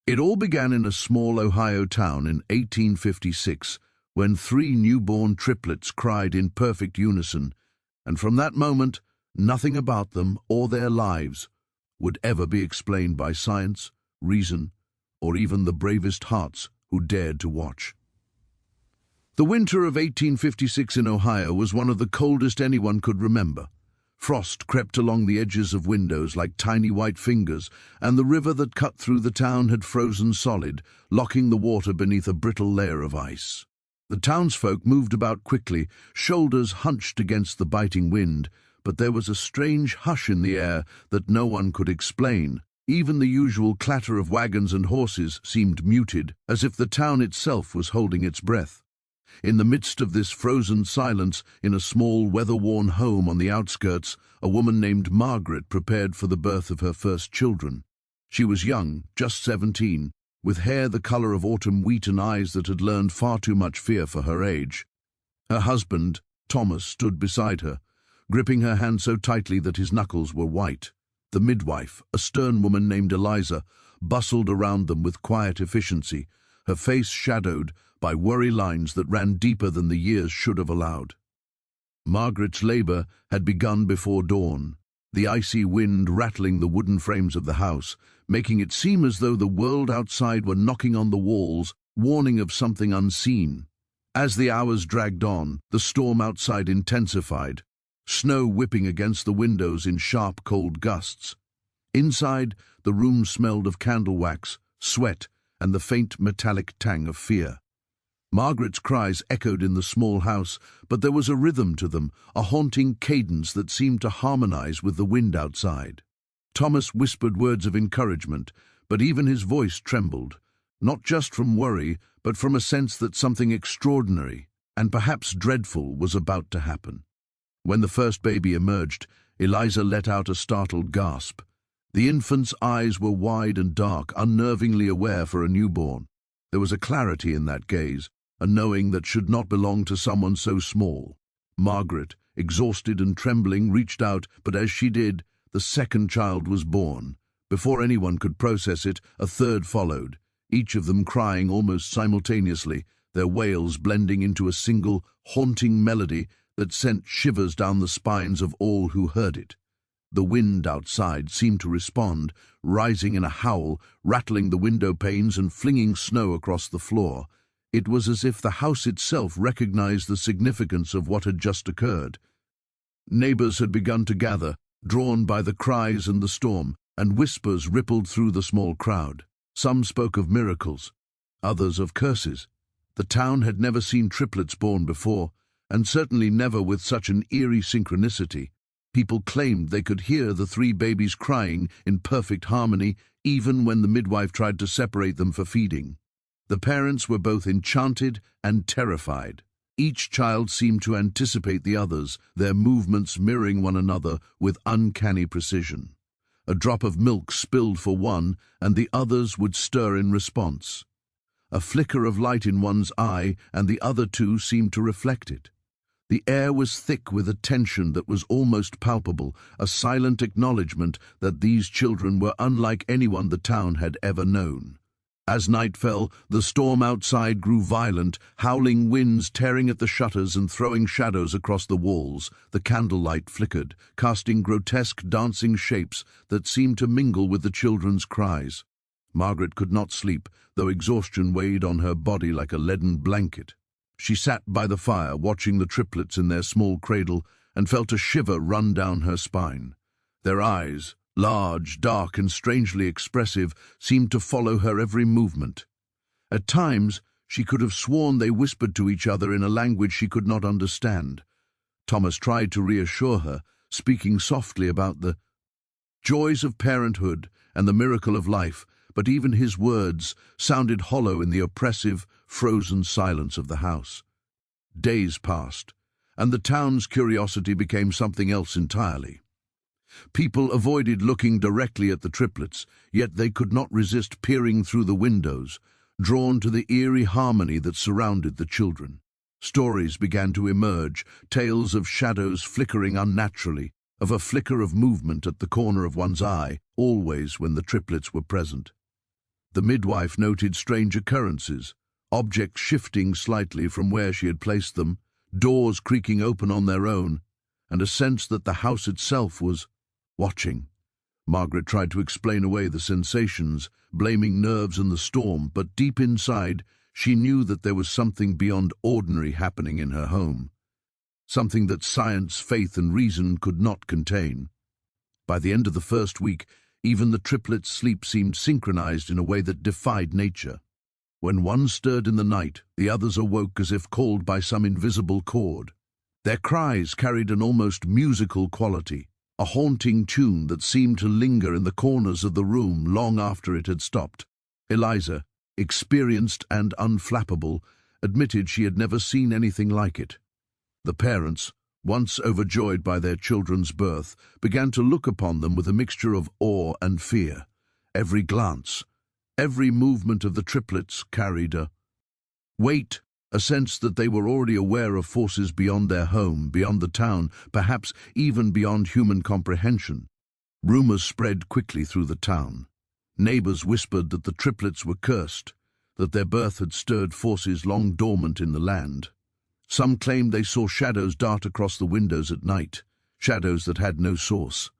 It all began in a small Ohio town in 1856 when three newborn triplets cried in perfect unison, and from that moment, nothing about them or their lives would ever be explained by science, reason, or even the bravest hearts who dared to watch. The winter of 1856 in Ohio was one of the coldest anyone could remember. Frost crept along the edges of windows like tiny white fingers, and the river that cut through the town had frozen solid, locking the water beneath a brittle layer of ice. The townsfolk moved about quickly, shoulders hunched against the biting wind, but there was a strange hush in the air that no one could explain. Even the usual clatter of wagons and horses seemed muted, as if the town itself was holding its breath. In the midst of this frozen silence, in a small, weather-worn home on the outskirts, a woman named Margaret prepared for the birth of her first children. She was young, just 17, with hair the color of autumn wheat and eyes that had learned far too much fear for her age. Her husband, Thomas, stood beside her, gripping her hand so tightly that his knuckles were white. The midwife, a stern woman named Eliza, bustled around them with quiet efficiency, her face shadowed by worry lines that ran deeper than the years should have allowed. Margaret's labor had begun before dawn, the icy wind rattling the wooden frames of the house, making it seem as though the world outside were knocking on the walls, warning of something unseen. As the hours dragged on, the storm outside intensified, snow whipping against the windows in sharp, cold gusts. Inside, the room smelled of candle wax, sweat, and the faint metallic tang of fear. Margaret's cries echoed in the small house, but there was a rhythm to them, a haunting cadence that seemed to harmonize with the wind outside. Thomas whispered words of encouragement, but even his voice trembled, not just from worry, but from a sense that something extraordinary, and perhaps dreadful, was about to happen. When the first baby emerged, Eliza let out a startled gasp. The infant's eyes were wide and dark, unnervingly aware for a newborn. There was a clarity in that gaze, a knowing that should not belong to someone so small. Margaret, exhausted and trembling, reached out, but as she did, the second child was born. Before anyone could process it, a third followed, each of them crying almost simultaneously, their wails blending into a single, haunting melody that sent shivers down the spines of all who heard it. The wind outside seemed to respond, rising in a howl, rattling the window panes and flinging snow across the floor. It was as if the house itself recognized the significance of what had just occurred. Neighbors had begun to gather, drawn by the cries and the storm, and whispers rippled through the small crowd. Some spoke of miracles, others of curses. The town had never seen triplets born before, and certainly never with such an eerie synchronicity. People claimed they could hear the three babies crying in perfect harmony, even when the midwife tried to separate them for feeding. The parents were both enchanted and terrified. Each child seemed to anticipate the others, their movements mirroring one another with uncanny precision. A drop of milk spilled for one, and the others would stir in response. A flicker of light in one's eye, and the other two seemed to reflect it. The air was thick with a tension that was almost palpable, a silent acknowledgement that these children were unlike anyone the town had ever known. As night fell, the storm outside grew violent, howling winds tearing at the shutters and throwing shadows across the walls. The candlelight flickered, casting grotesque dancing shapes that seemed to mingle with the children's cries. Margaret could not sleep, though exhaustion weighed on her body like a leaden blanket. She sat by the fire, watching the triplets in their small cradle, and felt a shiver run down her spine. Their eyes, large, dark, and strangely expressive, seemed to follow her every movement. At times, she could have sworn they whispered to each other in a language she could not understand. Thomas tried to reassure her, speaking softly about the joys of parenthood and the miracle of life, but even his words sounded hollow in the oppressive, frozen silence of the house. Days passed, and the town's curiosity became something else entirely. People avoided looking directly at the triplets, yet they could not resist peering through the windows, drawn to the eerie harmony that surrounded the children. Stories began to emerge, tales of shadows flickering unnaturally, of a flicker of movement at the corner of one's eye, always when the triplets were present. The midwife noted strange occurrences, objects shifting slightly from where she had placed them, doors creaking open on their own, and a sense that the house itself was watching. Margaret tried to explain away the sensations, blaming nerves and the storm, but deep inside, she knew that there was something beyond ordinary happening in her home, something that science, faith, and reason could not contain. By the end of the first week, even the triplets' sleep seemed synchronized in a way that defied nature. When one stirred in the night, the others awoke as if called by some invisible chord. Their cries carried an almost musical quality, a haunting tune that seemed to linger in the corners of the room long after it had stopped. Eliza, experienced and unflappable, admitted she had never seen anything like it. The parents, once overjoyed by their children's birth, began to look upon them with a mixture of awe and fear. Every glance, every movement of the triplets carried a weight, a sense that they were already aware of forces beyond their home, beyond the town, perhaps even beyond human comprehension. Rumors spread quickly through the town. Neighbors whispered that the triplets were cursed, that their birth had stirred forces long dormant in the land. Some claimed they saw shadows dart across the windows at night, shadows that had no source.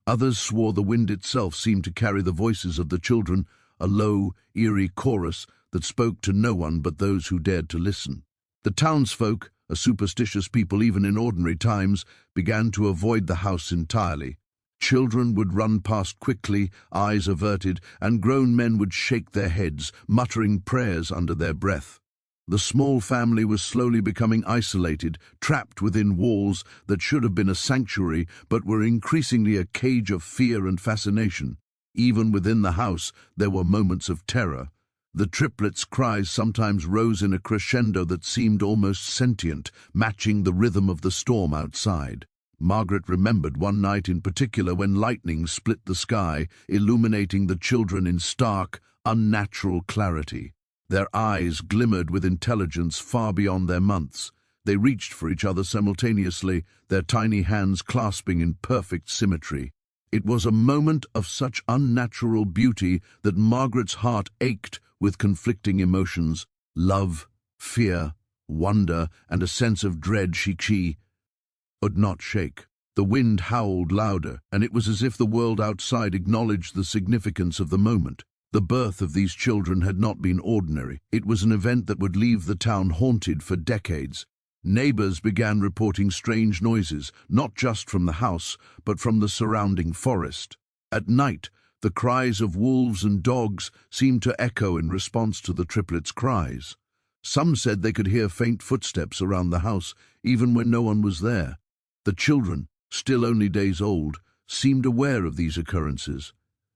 Others swore the wind itself seemed to carry the voices of the children, a low, eerie chorus that spoke to no one but those who dared to listen. The townsfolk, a superstitious people even in ordinary times, began to avoid the house entirely. Children would run past quickly, eyes averted, and grown men would shake their heads, muttering prayers under their breath. The small family was slowly becoming isolated, trapped within walls that should have been a sanctuary but were increasingly a cage of fear and fascination. Even within the house, there were moments of terror. The triplets' cries sometimes rose in a crescendo that seemed almost sentient, matching the rhythm of the storm outside. Margaret remembered one night in particular when lightning split the sky, illuminating the children in stark, unnatural clarity. Their eyes glimmered with intelligence far beyond their months. They reached for each other simultaneously, their tiny hands clasping in perfect symmetry. It was a moment of such unnatural beauty that Margaret's heart ached with conflicting emotions: love, fear, wonder, and a sense of dread she could not shake. The wind howled louder, and it was as if the world outside acknowledged the significance of the moment. The birth of these children had not been ordinary. It was an event that would leave the town haunted for decades. Neighbors began reporting strange noises, not just from the house, but from the surrounding forest. At night, the cries of wolves and dogs seemed to echo in response to the triplets' cries. Some said they could hear faint footsteps around the house, even when no one was there. The children, still only days old, seemed aware of these occurrences.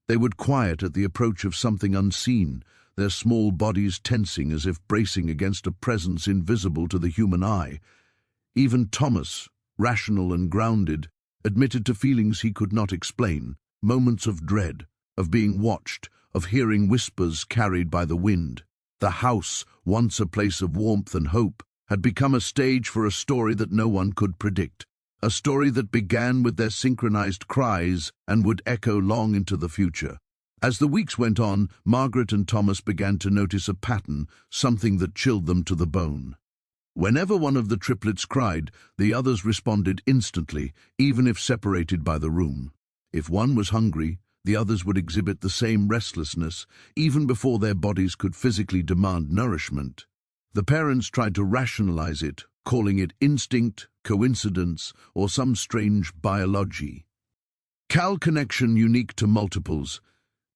They would quiet at the approach of something unseen, their small bodies tensing as if bracing against a presence invisible to the human eye. Even Thomas, rational and grounded, admitted to feelings he could not explain, moments of dread, of being watched, of hearing whispers carried by the wind. The house, once a place of warmth and hope, had become a stage for a story that no one could predict. A story that began with their synchronized cries and would echo long into the future. As the weeks went on, Margaret and Thomas began to notice a pattern, something that chilled them to the bone. Whenever one of the triplets cried, the others responded instantly, even if separated by the room. If one was hungry, the others would exhibit the same restlessness, even before their bodies could physically demand nourishment. The parents tried to rationalize it, calling it instinct, coincidence, or some strange biology. Connection unique to multiples,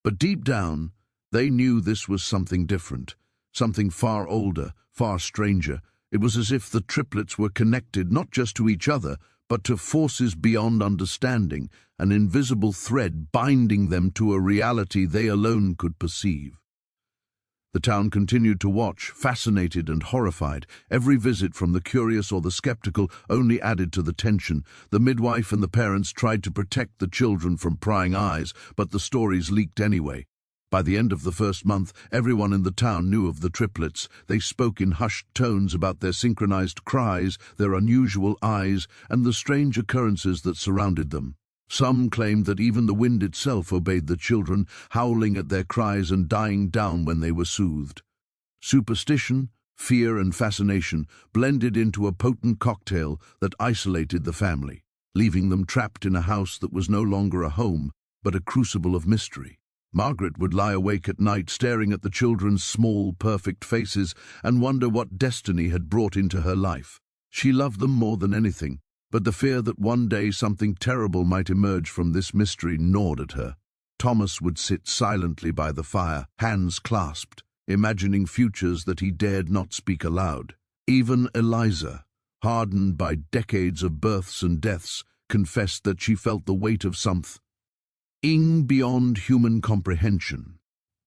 but deep down, they knew this was something different, something far older, far stranger. It was as if the triplets were connected not just to each other, but to forces beyond understanding, an invisible thread binding them to a reality they alone could perceive. The town continued to watch, fascinated and horrified. Every visit from the curious or the skeptical only added to the tension. The midwife and the parents tried to protect the children from prying eyes, but the stories leaked anyway. By the end of the first month, everyone in the town knew of the triplets. They spoke in hushed tones about their synchronized cries, their unusual eyes, and the strange occurrences that surrounded them. Some claimed that even the wind itself obeyed the children, howling at their cries and dying down when they were soothed. Superstition, fear and fascination blended into a potent cocktail that isolated the family, leaving them trapped in a house that was no longer a home, but a crucible of mystery. Margaret would lie awake at night staring at the children's small, perfect faces and wonder what destiny had brought into her life. She loved them more than anything, but the fear that one day something terrible might emerge from this mystery gnawed at her. Thomas would sit silently by the fire, hands clasped, imagining futures that he dared not speak aloud. Even Eliza, hardened by decades of births and deaths, confessed that she felt the weight of something beyond human comprehension.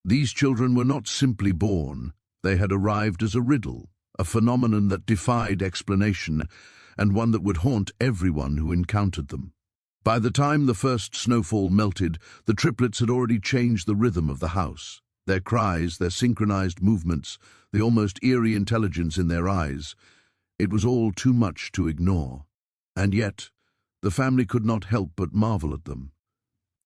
These children were not simply born, they had arrived as a riddle, a phenomenon that defied explanation, and one that would haunt everyone who encountered them. By the time the first snowfall melted, the triplets had already changed the rhythm of the house. Their cries, their synchronized movements, the almost eerie intelligence in their eyes. It was all too much to ignore. And yet, the family could not help but marvel at them.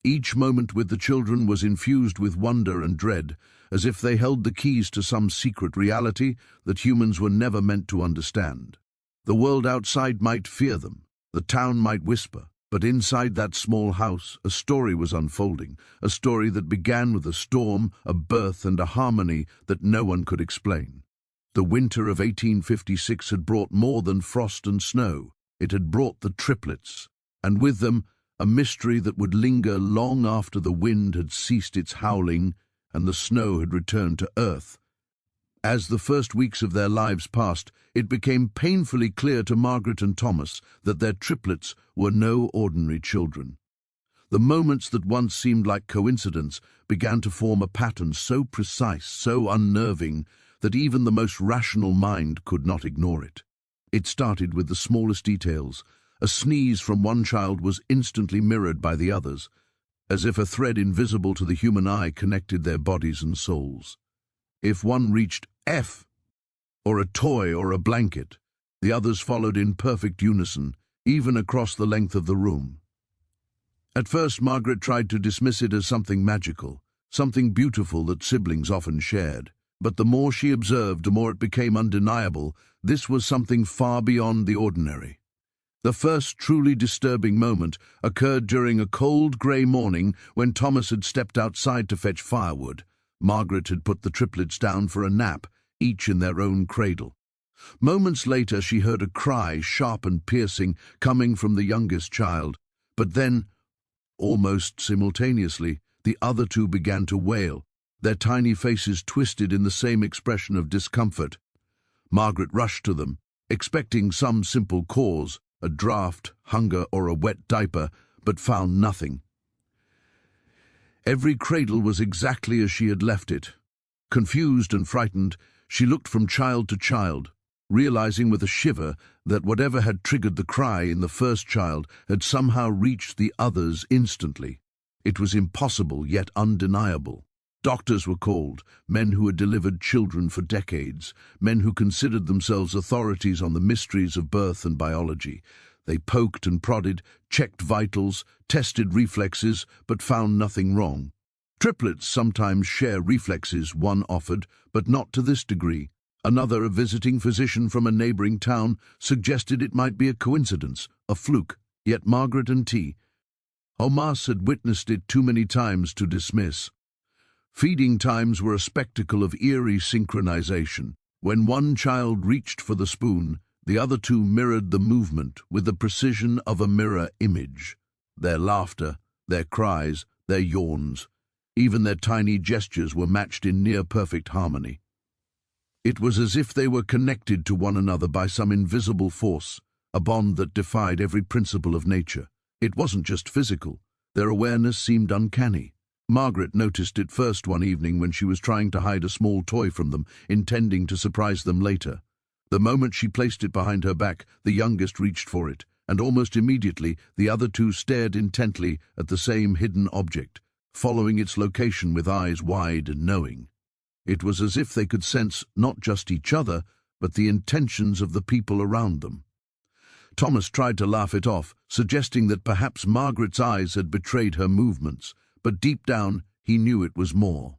Each moment with the children was infused with wonder and dread, as if they held the keys to some secret reality that humans were never meant to understand. The world outside might fear them, the town might whisper, but inside that small house, a story was unfolding, a story that began with a storm, a birth, and a harmony that no one could explain. The winter of 1856 had brought more than frost and snow. It had brought the triplets, and with them, a mystery that would linger long after the wind had ceased its howling and the snow had returned to earth. As the first weeks of their lives passed, it became painfully clear to Margaret and Thomas that their triplets were no ordinary children. The moments that once seemed like coincidence began to form a pattern so precise, so unnerving, that even the most rational mind could not ignore it. It started with the smallest details. A sneeze from one child was instantly mirrored by the others, as if a thread invisible to the human eye connected their bodies and souls. If one reached F, or a toy or a blanket, the others followed in perfect unison, even across the length of the room. At first, Margaret tried to dismiss it as something magical, something beautiful that siblings often shared. But the more she observed, the more it became undeniable. This was something far beyond the ordinary. The first truly disturbing moment occurred during a cold, grey morning when Thomas had stepped outside to fetch firewood. Margaret had put the triplets down for a nap, each in their own cradle. Moments later, she heard a cry, sharp and piercing, coming from the youngest child. But then, almost simultaneously, the other two began to wail, their tiny faces twisted in the same expression of discomfort. Margaret rushed to them, expecting some simple cause, a draught, hunger, or a wet diaper, but found nothing. Every cradle was exactly as she had left it. Confused and frightened, she looked from child to child, realizing with a shiver that whatever had triggered the cry in the first child had somehow reached the others instantly. It was impossible, yet undeniable. Doctors were called, men who had delivered children for decades, men who considered themselves authorities on the mysteries of birth and biology. They poked and prodded, checked vitals, tested reflexes, but found nothing wrong. Triplets sometimes share reflexes, one offered, but not to this degree. Another, a visiting physician from a neighboring town, suggested it might be a coincidence, a fluke. Yet Margaret and Thomas had witnessed it too many times to dismiss. Feeding times were a spectacle of eerie synchronization. When one child reached for the spoon, the other two mirrored the movement with the precision of a mirror image. Their laughter, their cries, their yawns, even their tiny gestures were matched in near-perfect harmony. It was as if they were connected to one another by some invisible force, a bond that defied every principle of nature. It wasn't just physical. Their awareness seemed uncanny. Margaret noticed it first one evening when she was trying to hide a small toy from them, intending to surprise them later. The moment she placed it behind her back, the youngest reached for it, and almost immediately the other two stared intently at the same hidden object, following its location with eyes wide and knowing. It was as if they could sense not just each other, but the intentions of the people around them. Thomas tried to laugh it off, suggesting that perhaps Margaret's eyes had betrayed her movements, but deep down he knew it was more.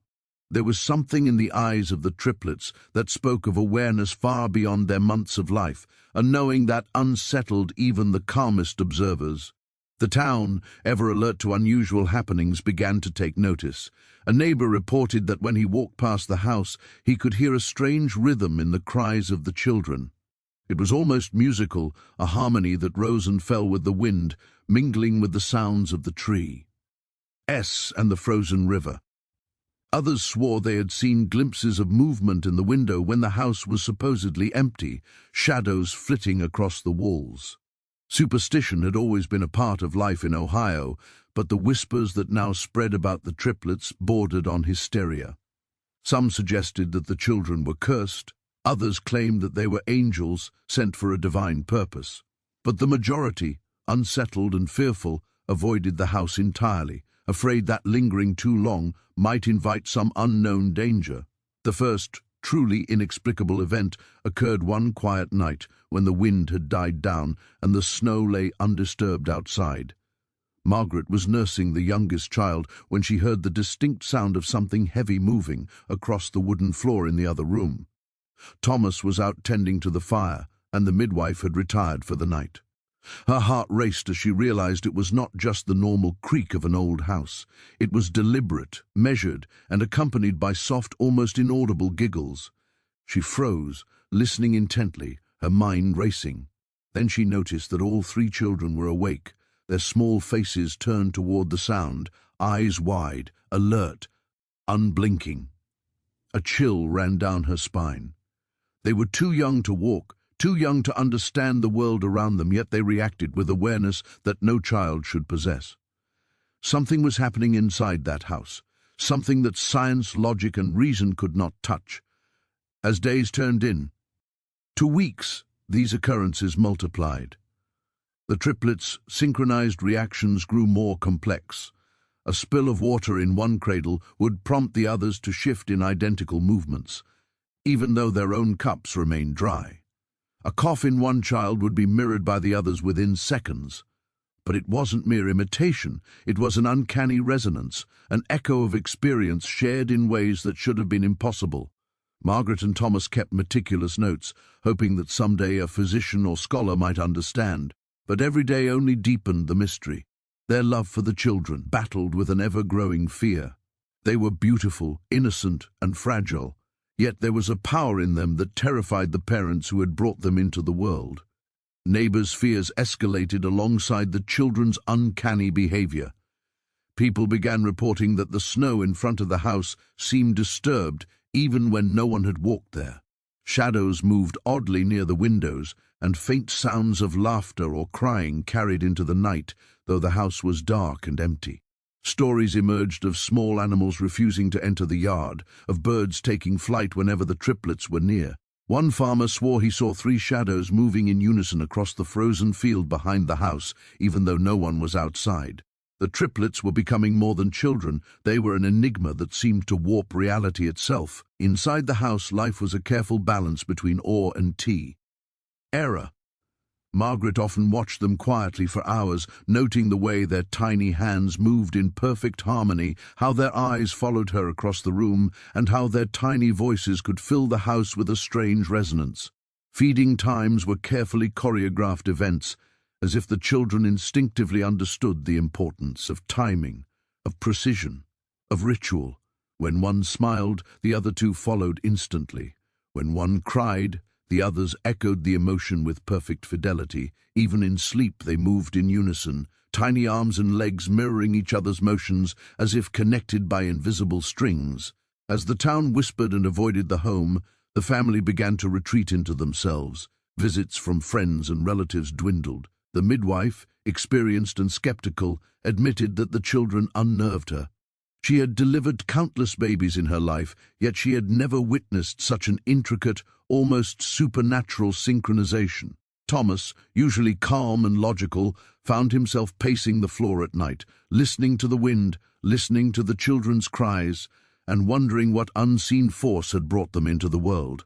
There was something in the eyes of the triplets that spoke of awareness far beyond their months of life, a knowing that unsettled even the calmest observers. The town, ever alert to unusual happenings, began to take notice. A neighbor reported that when he walked past the house, he could hear a strange rhythm in the cries of the children. It was almost musical, a harmony that rose and fell with the wind, mingling with the sounds of the tree and the frozen river. Others swore they had seen glimpses of movement in the window when the house was supposedly empty, shadows flitting across the walls. Superstition had always been a part of life in Ohio, but the whispers that now spread about the triplets bordered on hysteria. Some suggested that the children were cursed, others claimed that they were angels sent for a divine purpose. But the majority, unsettled and fearful, avoided the house entirely, afraid that lingering too long might invite some unknown danger. The first truly inexplicable event occurred one quiet night when the wind had died down and the snow lay undisturbed outside. Margaret was nursing the youngest child when she heard the distinct sound of something heavy moving across the wooden floor in the other room. Thomas was out tending to the fire, and the midwife had retired for the night. Her heart raced as she realized it was not just the normal creak of an old house. It was deliberate, measured, and accompanied by soft, almost inaudible giggles. She froze, listening intently, her mind racing. Then she noticed that all three children were awake, their small faces turned toward the sound, eyes wide, alert, unblinking. A chill ran down her spine. They were too young to walk, too young to understand the world around them, yet they reacted with awareness that no child should possess. Something was happening inside that house, something that science, logic, and reason could not touch. As days turned to weeks, these occurrences multiplied. The triplets' synchronized reactions grew more complex. A spill of water in one cradle would prompt the others to shift in identical movements, even though their own cups remained dry. A cough in one child would be mirrored by the others within seconds. But it wasn't mere imitation, it was an uncanny resonance, an echo of experience shared in ways that should have been impossible. Margaret and Thomas kept meticulous notes, hoping that someday a physician or scholar might understand. But every day only deepened the mystery. Their love for the children battled with an ever-growing fear. They were beautiful, innocent, and fragile. Yet there was a power in them that terrified the parents who had brought them into the world. Neighbors' fears escalated alongside the children's uncanny behavior. People began reporting that the snow in front of the house seemed disturbed even when no one had walked there. Shadows moved oddly near the windows, and faint sounds of laughter or crying carried into the night, though the house was dark and empty. Stories emerged of small animals refusing to enter the yard, of birds taking flight whenever the triplets were near. One farmer swore he saw three shadows moving in unison across the frozen field behind the house, even though no one was outside. The triplets were becoming more than children. They were an enigma that seemed to warp reality itself. Inside the house, life was a careful balance between awe and terror. Margaret often watched them quietly for hours, noting the way their tiny hands moved in perfect harmony, how their eyes followed her across the room, and how their tiny voices could fill the house with a strange resonance. Feeding times were carefully choreographed events, as if the children instinctively understood the importance of timing, of precision, of ritual. When one smiled, the other two followed instantly. When one cried, the others echoed the emotion with perfect fidelity. Even in sleep they moved in unison, tiny arms and legs mirroring each other's motions as if connected by invisible strings. As the town whispered and avoided the home, the family began to retreat into themselves. Visits from friends and relatives dwindled. The midwife, experienced and skeptical, admitted that the children unnerved her. She had delivered countless babies in her life, yet she had never witnessed such an intricate, almost supernatural synchronization. Thomas, usually calm and logical, found himself pacing the floor at night, listening to the wind, listening to the children's cries, and wondering what unseen force had brought them into the world.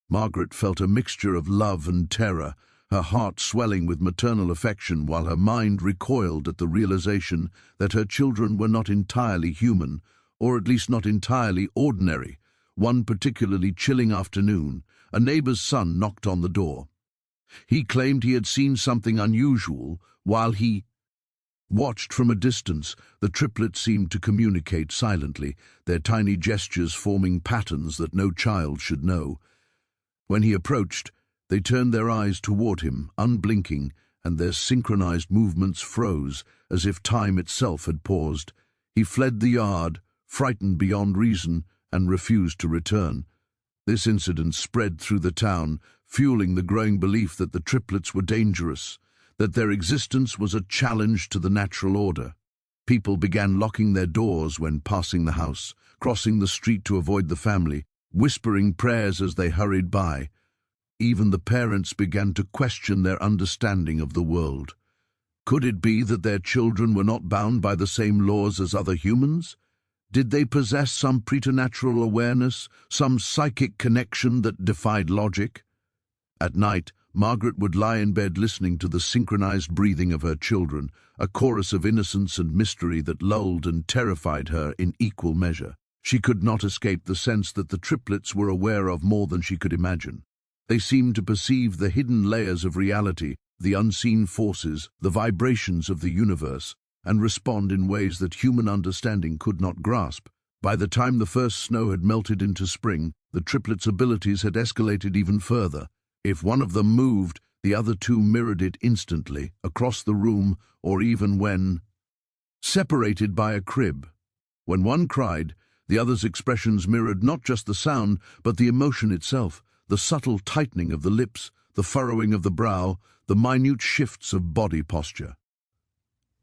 Margaret felt a mixture of love and terror, her heart swelling with maternal affection while her mind recoiled at the realization that her children were not entirely human, or at least not entirely ordinary. One particularly chilling afternoon, a neighbor's son knocked on the door. He claimed he had seen something unusual. While he watched from a distance, the triplets seemed to communicate silently, their tiny gestures forming patterns that no child should know. When he approached, they turned their eyes toward him, unblinking, and their synchronized movements froze, as if time itself had paused. He fled the yard, frightened beyond reason, and refused to return. This incident spread through the town, fueling the growing belief that the triplets were dangerous, that their existence was a challenge to the natural order. People began locking their doors when passing the house, crossing the street to avoid the family, whispering prayers as they hurried by. Even the parents began to question their understanding of the world. Could it be that their children were not bound by the same laws as other humans? Did they possess some preternatural awareness, some psychic connection that defied logic? At night, Margaret would lie in bed listening to the synchronized breathing of her children, a chorus of innocence and mystery that lulled and terrified her in equal measure. She could not escape the sense that the triplets were aware of more than she could imagine. They seemed to perceive the hidden layers of reality, the unseen forces, the vibrations of the universe, and respond in ways that human understanding could not grasp. By the time the first snow had melted into spring, the triplets' abilities had escalated even further. If one of them moved, the other two mirrored it instantly, across the room, or even when separated by a crib. When one cried, the other's expressions mirrored not just the sound, but the emotion itself, the subtle tightening of the lips, the furrowing of the brow, the minute shifts of body posture.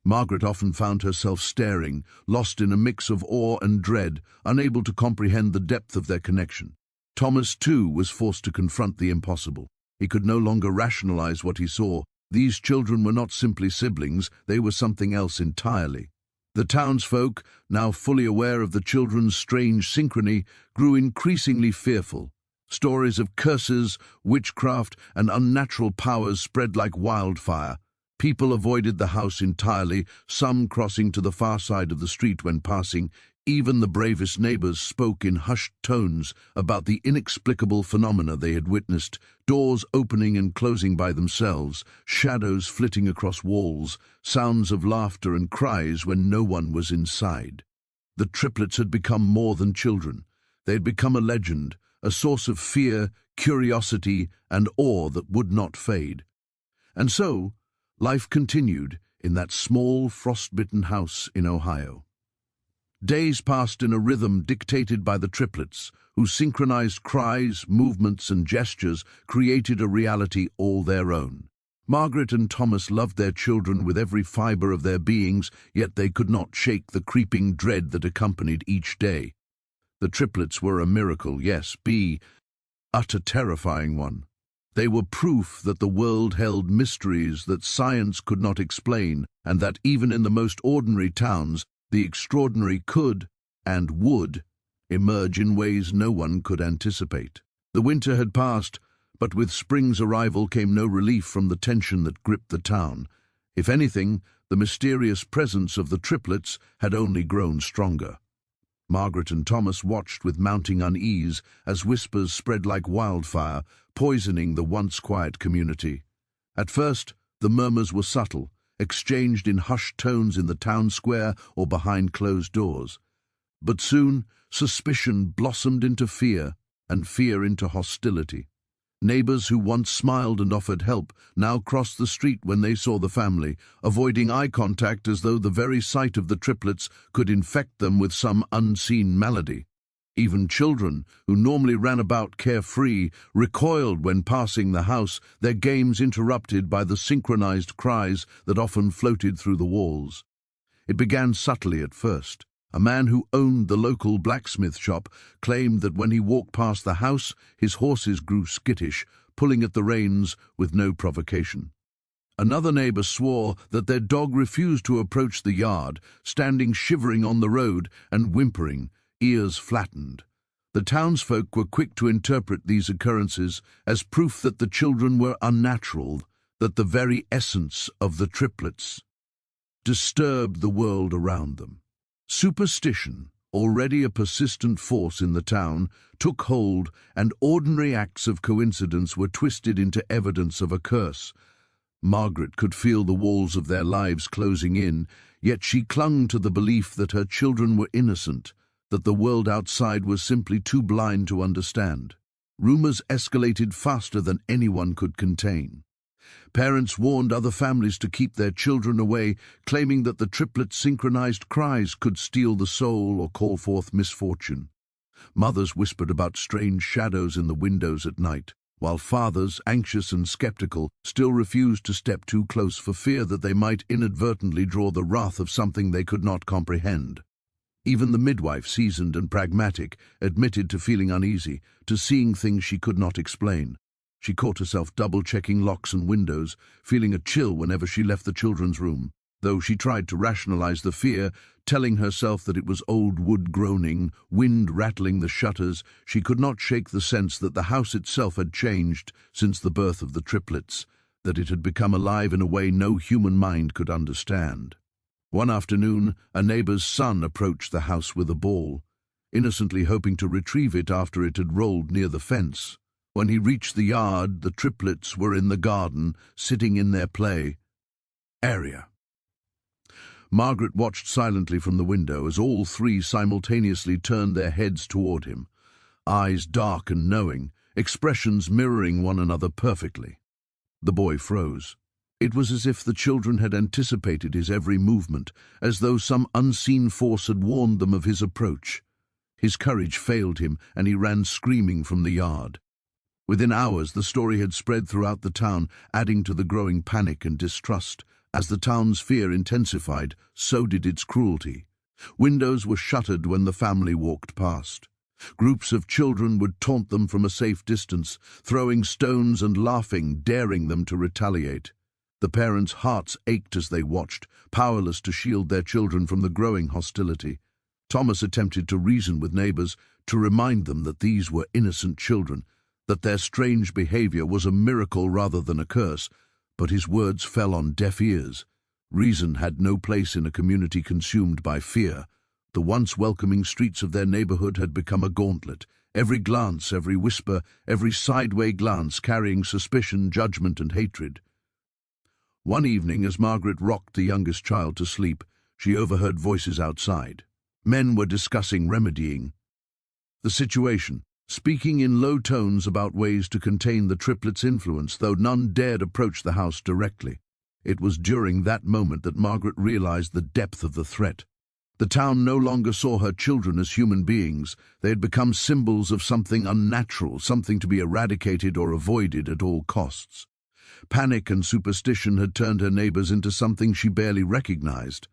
Margaret often found herself staring, lost in a mix of awe and dread, unable to comprehend the depth of their connection. Thomas, too, was forced to confront the impossible. He could no longer rationalize what he saw. These children were not simply siblings, they were something else entirely. The townsfolk, now fully aware of the children's strange synchrony, grew increasingly fearful. Stories of curses, witchcraft, and unnatural powers spread like wildfire. People avoided the house entirely, some crossing to the far side of the street when passing. Even the bravest neighbors spoke in hushed tones about the inexplicable phenomena they had witnessed, doors opening and closing by themselves, shadows flitting across walls, sounds of laughter and cries when no one was inside. The triplets had become more than children. They had become a legend, a source of fear, curiosity, and awe that would not fade. And so, life continued in that small, frost-bitten house in Ohio. Days passed in a rhythm dictated by the triplets, whose synchronized cries, movements, and gestures created a reality all their own. Margaret and Thomas loved their children with every fiber of their beings, yet they could not shake the creeping dread that accompanied each day. The triplets were a miracle, yes, utter terrifying one. They were proof that the world held mysteries that science could not explain, and that even in the most ordinary towns, the extraordinary could, and would, emerge in ways no one could anticipate. The winter had passed, but with spring's arrival came no relief from the tension that gripped the town. If anything, the mysterious presence of the triplets had only grown stronger. Margaret and Thomas watched with mounting unease as whispers spread like wildfire, poisoning the once quiet community. At first, the murmurs were subtle, exchanged in hushed tones in the town square or behind closed doors. But soon, suspicion blossomed into fear, and fear into hostility. Neighbors who once smiled and offered help now crossed the street when they saw the family, avoiding eye contact as though the very sight of the triplets could infect them with some unseen malady. Even children, who normally ran about carefree, recoiled when passing the house, their games interrupted by the synchronized cries that often floated through the walls. It began subtly at first. A man who owned the local blacksmith shop claimed that when he walked past the house, his horses grew skittish, pulling at the reins with no provocation. Another neighbor swore that their dog refused to approach the yard, standing shivering on the road and whimpering, ears flattened. The townsfolk were quick to interpret these occurrences as proof that the children were unnatural, that the very essence of the triplets disturbed the world around them. Superstition, already a persistent force in the town, took hold, and ordinary acts of coincidence were twisted into evidence of a curse. Margaret could feel the walls of their lives closing in, yet she clung to the belief that her children were innocent, that the world outside was simply too blind to understand. Rumors escalated faster than anyone could contain. Parents warned other families to keep their children away, claiming that the triplets' synchronized cries could steal the soul or call forth misfortune. Mothers whispered about strange shadows in the windows at night, while fathers, anxious and skeptical, still refused to step too close for fear that they might inadvertently draw the wrath of something they could not comprehend. Even the midwife, seasoned and pragmatic, admitted to feeling uneasy, to seeing things she could not explain. She caught herself double-checking locks and windows, feeling a chill whenever she left the children's room. Though she tried to rationalize the fear, telling herself that it was old wood groaning, wind rattling the shutters, she could not shake the sense that the house itself had changed since the birth of the triplets, that it had become alive in a way no human mind could understand. One afternoon, a neighbor's son approached the house with a ball, innocently hoping to retrieve it after it had rolled near the fence. When he reached the yard, the triplets were in the garden, sitting in their play area. Margaret watched silently from the window as all three simultaneously turned their heads toward him, eyes dark and knowing, expressions mirroring one another perfectly. The boy froze. It was as if the children had anticipated his every movement, as though some unseen force had warned them of his approach. His courage failed him, and he ran screaming from the yard. Within hours, the story had spread throughout the town, adding to the growing panic and distrust. As the town's fear intensified, so did its cruelty. Windows were shuttered when the family walked past. Groups of children would taunt them from a safe distance, throwing stones and laughing, daring them to retaliate. The parents' hearts ached as they watched, powerless to shield their children from the growing hostility. Thomas attempted to reason with neighbors, to remind them that these were innocent children, that their strange behavior was a miracle rather than a curse, but his words fell on deaf ears. Reason had no place in a community consumed by fear. The once welcoming streets of their neighborhood had become a gauntlet, every glance, every whisper, every sideway glance carrying suspicion, judgment, and hatred. One evening, as Margaret rocked the youngest child to sleep, she overheard voices outside. Men were discussing remedying the situation, speaking in low tones about ways to contain the triplets' influence, though none dared approach the house directly. It was during that moment that Margaret realized the depth of the threat. The town no longer saw her children as human beings. They had become symbols of something unnatural, something to be eradicated or avoided at all costs. Panic and superstition had turned her neighbors into something she barely recognized.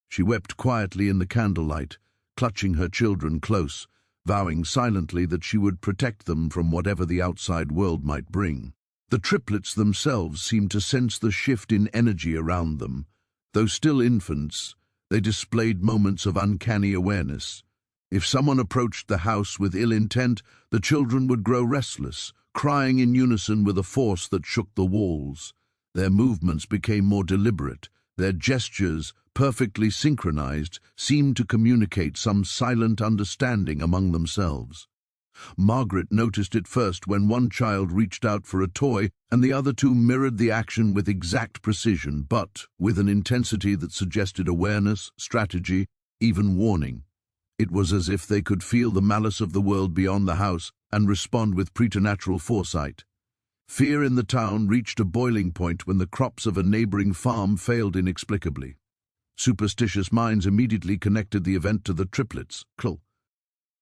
She wept quietly in the candlelight, clutching her children close, vowing silently that she would protect them from whatever the outside world might bring. The triplets themselves seemed to sense the shift in energy around them. Though still infants, they displayed moments of uncanny awareness. If someone approached the house with ill intent, the children would grow restless, crying in unison with a force that shook the walls. Their movements became more deliberate. Their gestures, perfectly synchronized, seemed to communicate some silent understanding among themselves. Margaret noticed it first when one child reached out for a toy and the other two mirrored the action with exact precision, but with an intensity that suggested awareness, strategy, even warning. It was as if they could feel the malice of the world beyond the house and respond with preternatural foresight. Fear in the town reached a boiling point when the crops of a neighboring farm failed inexplicably. Superstitious minds immediately connected the event to the triplets,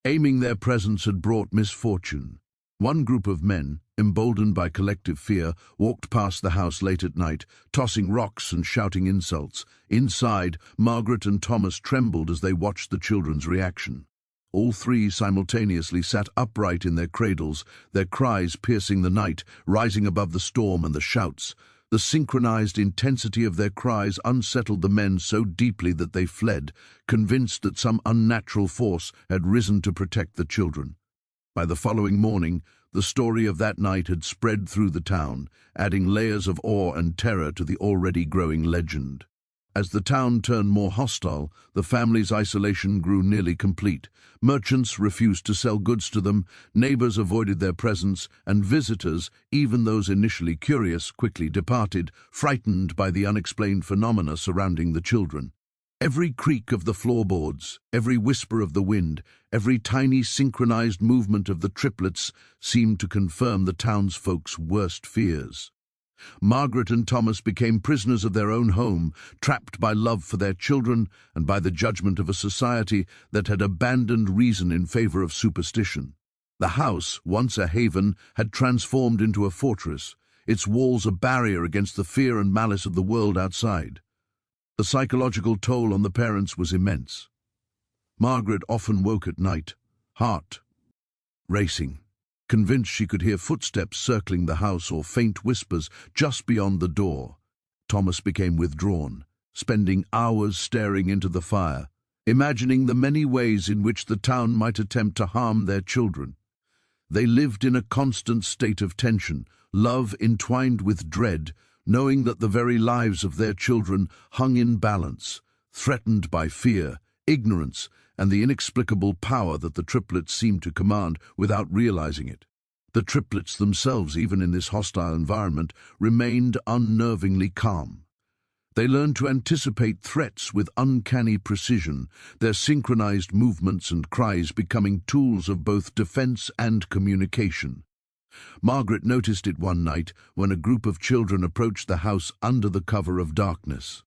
aiming their presence had brought misfortune. One group of men, emboldened by collective fear, walked past the house late at night, tossing rocks and shouting insults. Inside, Margaret and Thomas trembled as they watched the children's reaction. All three simultaneously sat upright in their cradles, their cries piercing the night, rising above the storm and the shouts. The synchronized intensity of their cries unsettled the men so deeply that they fled, convinced that some unnatural force had risen to protect the children. By the following morning, the story of that night had spread through the town, adding layers of awe and terror to the already growing legend. As the town turned more hostile, the family's isolation grew nearly complete. Merchants refused to sell goods to them, neighbors avoided their presence, and visitors, even those initially curious, quickly departed, frightened by the unexplained phenomena surrounding the children. Every creak of the floorboards, every whisper of the wind, every tiny synchronized movement of the triplets seemed to confirm the townsfolk's worst fears. Margaret and Thomas became prisoners of their own home, trapped by love for their children and by the judgment of a society that had abandoned reason in favor of superstition. The house, once a haven, had transformed into a fortress, its walls a barrier against the fear and malice of the world outside. The psychological toll on the parents was immense. Margaret often woke at night, heart racing, convinced she could hear footsteps circling the house or faint whispers just beyond the door. Thomas became withdrawn, spending hours staring into the fire, imagining the many ways in which the town might attempt to harm their children. They lived in a constant state of tension, love entwined with dread, knowing that the very lives of their children hung in balance, threatened by fear, ignorance, and the inexplicable power that the triplets seemed to command without realizing it. The triplets themselves, even in this hostile environment, remained unnervingly calm. They learned to anticipate threats with uncanny precision, their synchronized movements and cries becoming tools of both defense and communication. Margaret noticed it one night when a group of children approached the house under the cover of darkness.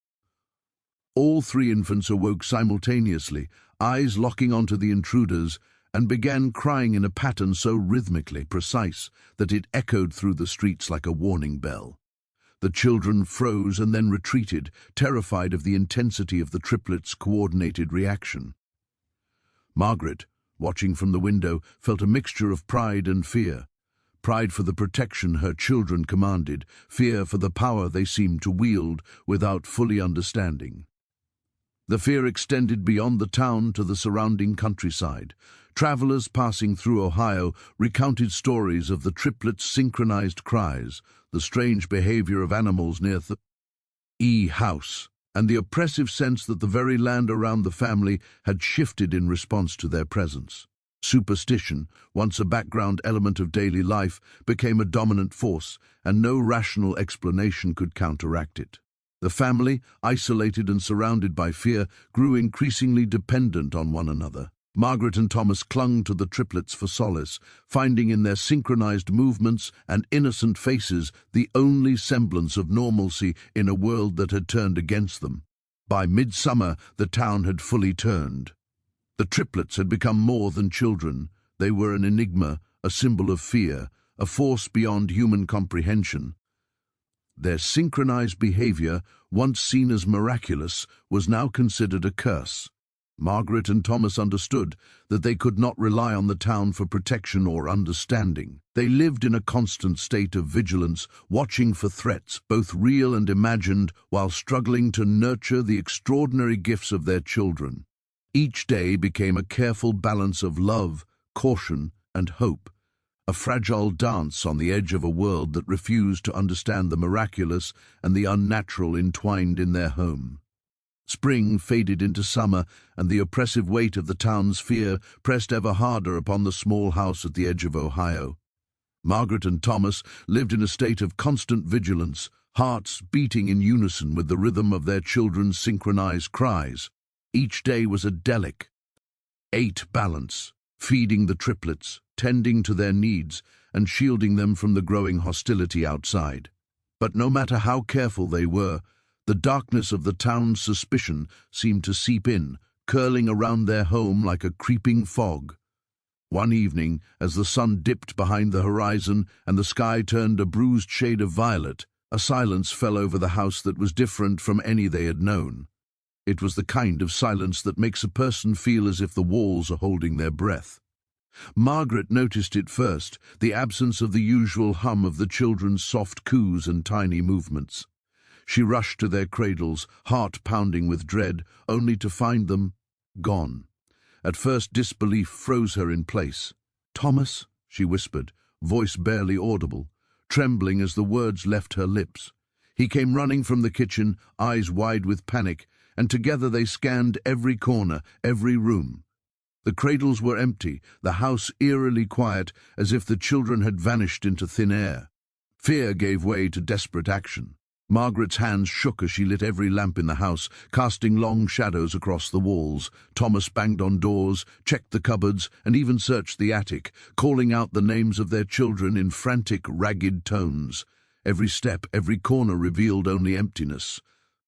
All three infants awoke simultaneously, eyes locking onto the intruders, and began crying in a pattern so rhythmically precise that it echoed through the streets like a warning bell. The children froze and then retreated, terrified of the intensity of the triplets' coordinated reaction. Margaret, watching from the window, felt a mixture of pride and fear. Pride for the protection her children commanded, fear for the power they seemed to wield without fully understanding. The fear extended beyond the town to the surrounding countryside. Travelers passing through Ohio recounted stories of the triplets' synchronized cries, the strange behavior of animals near the house, and the oppressive sense that the very land around the family had shifted in response to their presence. Superstition, once a background element of daily life, became a dominant force, and no rational explanation could counteract it. The family, isolated and surrounded by fear, grew increasingly dependent on one another. Margaret and Thomas clung to the triplets for solace, finding in their synchronized movements and innocent faces the only semblance of normalcy in a world that had turned against them. By midsummer, the town had fully turned. The triplets had become more than children. They were an enigma, a symbol of fear, a force beyond human comprehension. Their synchronized behavior, once seen as miraculous, was now considered a curse. Margaret and Thomas understood that they could not rely on the town for protection or understanding. They lived in a constant state of vigilance, watching for threats, both real and imagined, while struggling to nurture the extraordinary gifts of their children. Each day became a careful balance of love, caution, and hope, a fragile dance on the edge of a world that refused to understand the miraculous and the unnatural entwined in their home. Spring faded into summer, and the oppressive weight of the town's fear pressed ever harder upon the small house at the edge of Ohio. Margaret and Thomas lived in a state of constant vigilance, hearts beating in unison with the rhythm of their children's synchronized cries. Each day was a delicate balance, feeding the triplets, tending to their needs, and shielding them from the growing hostility outside. But no matter how careful they were, the darkness of the town's suspicion seemed to seep in, curling around their home like a creeping fog. One evening, as the sun dipped behind the horizon and the sky turned a bruised shade of violet, a silence fell over the house that was different from any they had known. It was the kind of silence that makes a person feel as if the walls are holding their breath. Margaret noticed it first, the absence of the usual hum of the children's soft coos and tiny movements. She rushed to their cradles, heart pounding with dread, only to find them gone. At first disbelief froze her in place. "Thomas?" she whispered, voice barely audible, trembling as the words left her lips. He came running from the kitchen, eyes wide with panic, and together they scanned every corner, every room. The cradles were empty, the house eerily quiet, as if the children had vanished into thin air. Fear gave way to desperate action. Margaret's hands shook as she lit every lamp in the house, casting long shadows across the walls. Thomas banged on doors, checked the cupboards, and even searched the attic, calling out the names of their children in frantic, ragged tones. Every step, every corner revealed only emptiness.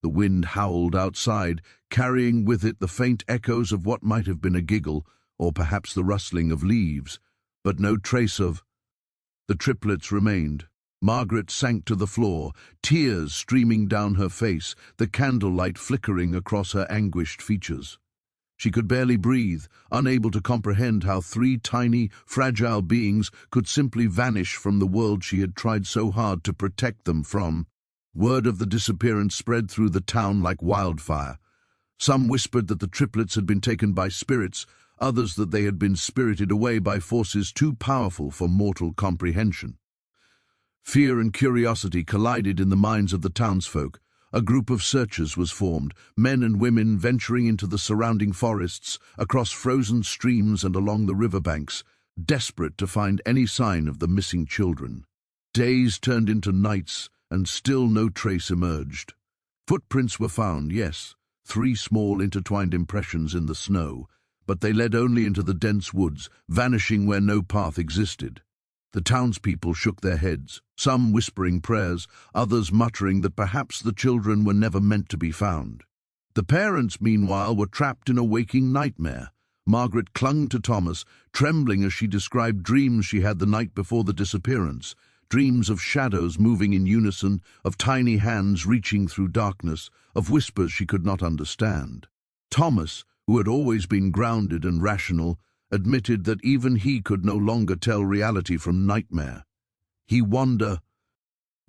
The wind howled outside, carrying with it the faint echoes of what might have been a giggle, or perhaps the rustling of leaves, but no trace of... The triplets remained. Margaret sank to the floor, tears streaming down her face, the candlelight flickering across her anguished features. She could barely breathe, unable to comprehend how three tiny, fragile beings could simply vanish from the world she had tried so hard to protect them from. Word of the disappearance spread through the town like wildfire. Some whispered that the triplets had been taken by spirits, others that they had been spirited away by forces too powerful for mortal comprehension. Fear and curiosity collided in the minds of the townsfolk. A group of searchers was formed, men and women venturing into the surrounding forests, across frozen streams and along the riverbanks, desperate to find any sign of the missing children. Days turned into nights, and still no trace emerged. Footprints were found, yes, 3 small intertwined impressions in the snow, but they led only into the dense woods, vanishing where no path existed. The townspeople shook their heads, some whispering prayers, others muttering that perhaps the children were never meant to be found. The parents, meanwhile, were trapped in a waking nightmare. Margaret clung to Thomas, trembling as she described dreams she had the night before the disappearance, dreams of shadows moving in unison, of tiny hands reaching through darkness, of whispers she could not understand. Thomas, who had always been grounded and rational, admitted that even he could no longer tell reality from nightmare. He wandered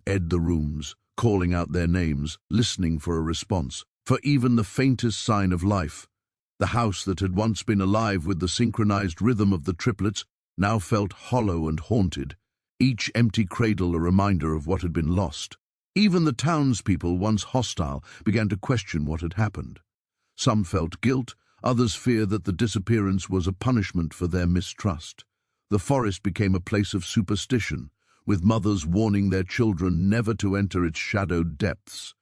the rooms, calling out their names, listening for a response, for even the faintest sign of life. The house that had once been alive with the synchronized rhythm of the triplets now felt hollow and haunted, each empty cradle a reminder of what had been lost. Even the townspeople, once hostile, began to question what had happened. Some felt guilt, others feared that the disappearance was a punishment for their mistrust. The forest became a place of superstition, with mothers warning their children never to enter its shadowed depths.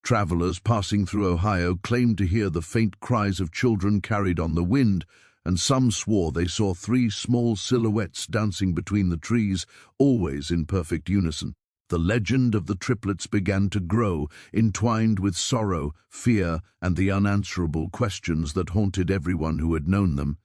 Travelers passing through Ohio claimed to hear the faint cries of children carried on the wind, and some swore they saw 3 small silhouettes dancing between the trees, always in perfect unison. The legend of the triplets began to grow, entwined with sorrow, fear, and the unanswerable questions that haunted everyone who had known them.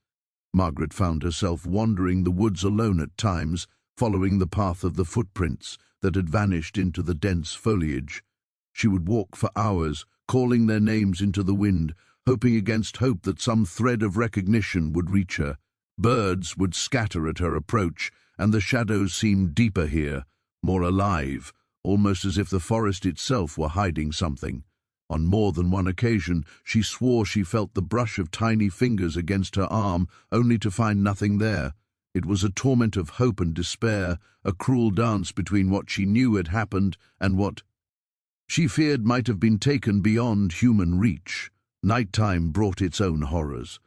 Margaret found herself wandering the woods alone at times, following the path of the footprints that had vanished into the dense foliage. She would walk for hours, calling their names into the wind, hoping against hope that some thread of recognition would reach her. Birds would scatter at her approach, and the shadows seemed deeper here, more alive, almost as if the forest itself were hiding something. On more than one occasion, she swore she felt the brush of tiny fingers against her arm, only to find nothing there. It was a torment of hope and despair, a cruel dance between what she knew had happened and what she feared might have been taken beyond human reach. Nighttime brought its own horrors.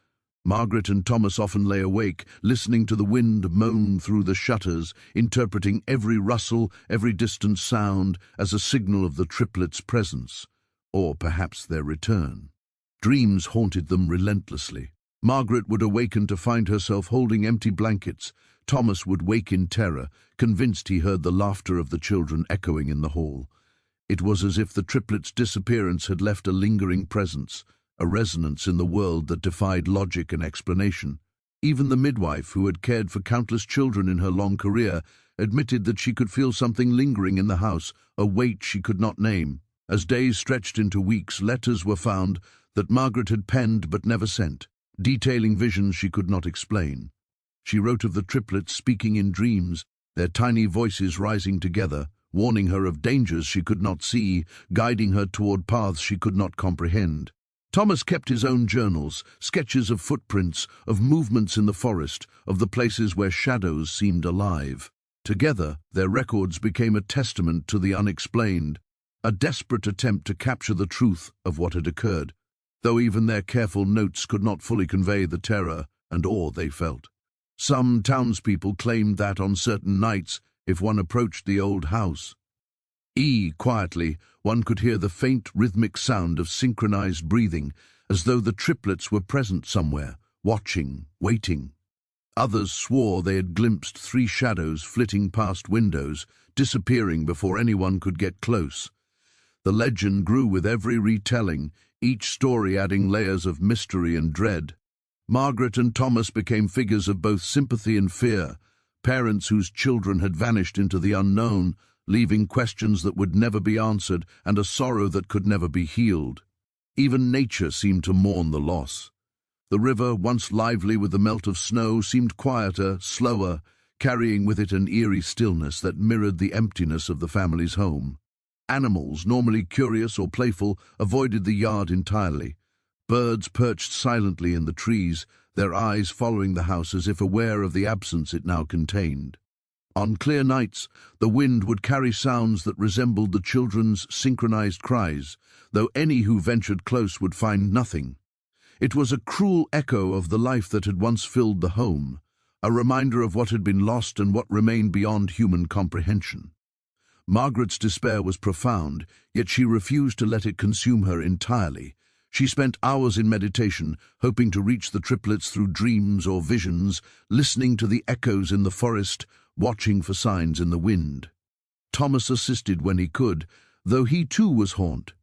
Margaret and Thomas often lay awake, listening to the wind moan through the shutters, interpreting every rustle, every distant sound as a signal of the triplets' presence, or perhaps their return. Dreams haunted them relentlessly. Margaret would awaken to find herself holding empty blankets. Thomas would wake in terror, convinced he heard the laughter of the children echoing in the hall. It was as if the triplets' disappearance had left a lingering presence, a resonance in the world that defied logic and explanation. Even the midwife, who had cared for countless children in her long career, admitted that she could feel something lingering in the house, a weight she could not name. As days stretched into weeks, letters were found that Margaret had penned but never sent, detailing visions she could not explain. She wrote of the triplets speaking in dreams, their tiny voices rising together, warning her of dangers she could not see, guiding her toward paths she could not comprehend. Thomas kept his own journals, sketches of footprints, of movements in the forest, of the places where shadows seemed alive. Together, their records became a testament to the unexplained, a desperate attempt to capture the truth of what had occurred, though even their careful notes could not fully convey the terror and awe they felt. Some townspeople claimed that on certain nights, if one approached the old house, quietly, one could hear the faint rhythmic sound of synchronized breathing, as though the triplets were present somewhere, watching, waiting. Others swore they had glimpsed three shadows flitting past windows, disappearing before anyone could get close. The legend grew with every retelling, each story adding layers of mystery and dread. Margaret and Thomas became figures of both sympathy and fear, parents whose children had vanished into the unknown, leaving questions that would never be answered and a sorrow that could never be healed. Even nature seemed to mourn the loss. The river, once lively with the melt of snow, seemed quieter, slower, carrying with it an eerie stillness that mirrored the emptiness of the family's home. Animals, normally curious or playful, avoided the yard entirely. Birds perched silently in the trees, their eyes following the house as if aware of the absence it now contained. On clear nights, the wind would carry sounds that resembled the children's synchronized cries, though any who ventured close would find nothing. It was a cruel echo of the life that had once filled the home, a reminder of what had been lost and what remained beyond human comprehension. Margaret's despair was profound, yet she refused to let it consume her entirely. She spent hours in meditation, hoping to reach the triplets through dreams or visions, listening to the echoes in the forest, watching for signs in the wind. Thomas assisted when he could, though he too was haunted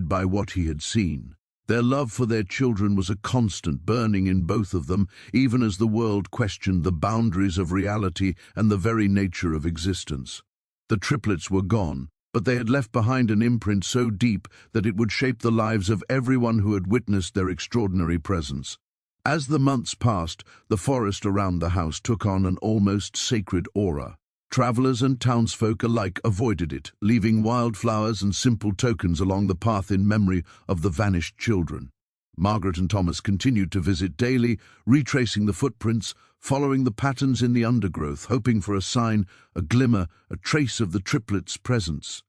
by what he had seen. Their love for their children was a constant burning in both of them, even as the world questioned the boundaries of reality and the very nature of existence. The triplets were gone, but they had left behind an imprint so deep that it would shape the lives of everyone who had witnessed their extraordinary presence. As the months passed, the forest around the house took on an almost sacred aura. Travelers and townsfolk alike avoided it, leaving wildflowers and simple tokens along the path in memory of the vanished children. Margaret and Thomas continued to visit daily, retracing the footprints, following the patterns in the undergrowth, hoping for a sign, a glimmer, a trace of the triplets' presence.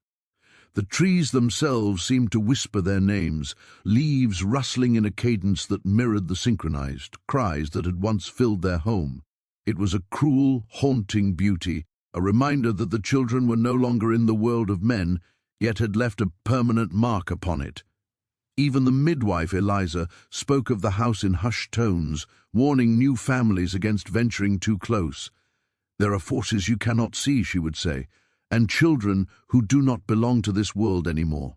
The trees themselves seemed to whisper their names, leaves rustling in a cadence that mirrored the synchronized cries that had once filled their home. It was a cruel, haunting beauty, a reminder that the children were no longer in the world of men, yet had left a permanent mark upon it. Even the midwife, Eliza, spoke of the house in hushed tones, warning new families against venturing too close. "There are forces you cannot see," she would say, "and children who do not belong to this world anymore."